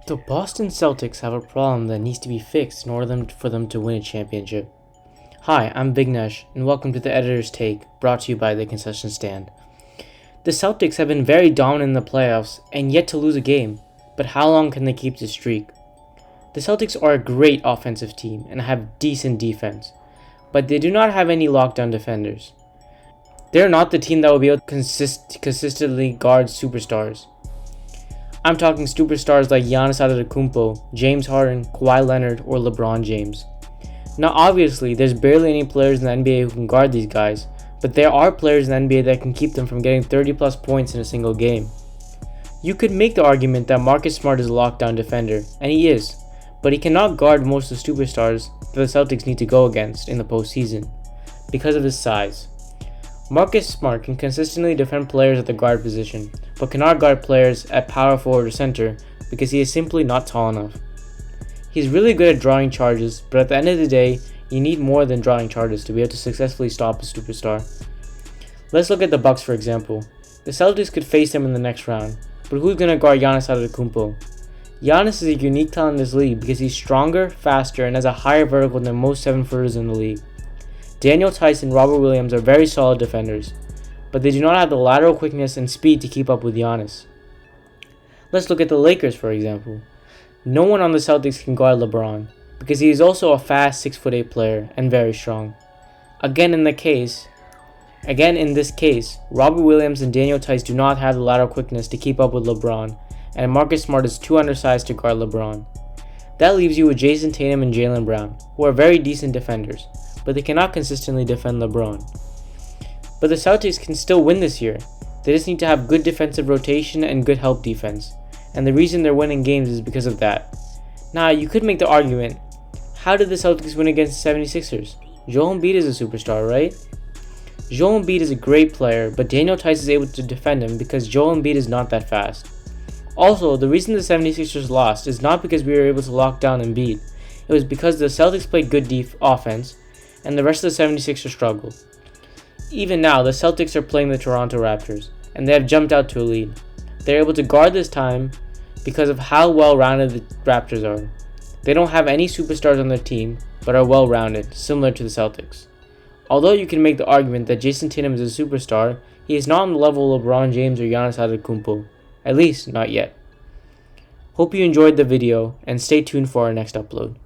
The Boston Celtics have a problem that needs to be fixed in order for them to win a championship. Hi, I'm Vignesh, and welcome to the Editor's Take, brought to you by The Concession Stand. The Celtics have been very dominant in the playoffs and yet to lose a game, but how long can they keep this streak? The Celtics are a great offensive team and have decent defense, but they do not have any lockdown defenders. They're not the team that will be able to consistently guard superstars. I'm talking superstars like Giannis Antetokounmpo, James Harden, Kawhi Leonard, or LeBron James. Now obviously, there's barely any players in the NBA who can guard these guys, but there are players in the NBA that can keep them from getting 30 plus points in a single game. You could make the argument that Marcus Smart is a lockdown defender, and he is, but he cannot guard most of the superstars that the Celtics need to go against in the postseason, because of his size. Marcus Smart can consistently defend players at the guard position, but cannot guard players at power forward or center because he is simply not tall enough. He's really good at drawing charges, but at the end of the day, you need more than drawing charges to be able to successfully stop a superstar. Let's look at the Bucks for example. The Celtics could face them in the next round, but who's going to guard Giannis Antetokounmpo? Giannis is a unique talent in this league because he's stronger, faster, and has a higher vertical than most 7-footers in the league. Daniel Tice and Robert Williams are very solid defenders, but they do not have the lateral quickness and speed to keep up with Giannis. Let's look at the Lakers for example. No one on the Celtics can guard LeBron, because he is also a fast 6'8" player and very strong. Again in this case, Robert Williams and Daniel Tice do not have the lateral quickness to keep up with LeBron, and Marcus Smart is too undersized to guard LeBron. That leaves you with Jason Tatum and Jaylen Brown, who are very decent defenders, but they cannot consistently defend LeBron. But the Celtics can still win this year. They just need to have good defensive rotation and good help defense, and the reason they're winning games is because of that. Now, you could make the argument, how did the Celtics win against the 76ers? Joel Embiid is a superstar, right? Joel Embiid is a great player, but Daniel Tice is able to defend him because Joel Embiid is not that fast. Also, the reason the 76ers lost is not because we were able to lock down Embiid. It was because the Celtics played good offense, and the rest of the 76ers struggled. Even now, the Celtics are playing the Toronto Raptors, and they have jumped out to a lead. They're able to guard this time because of how well-rounded the Raptors are. They don't have any superstars on their team, but are well-rounded, similar to the Celtics. Although you can make the argument that Jason Tatum is a superstar, he is not on the level of LeBron James or Giannis Antetokounmpo. At least, not yet. Hope you enjoyed the video, and stay tuned for our next upload.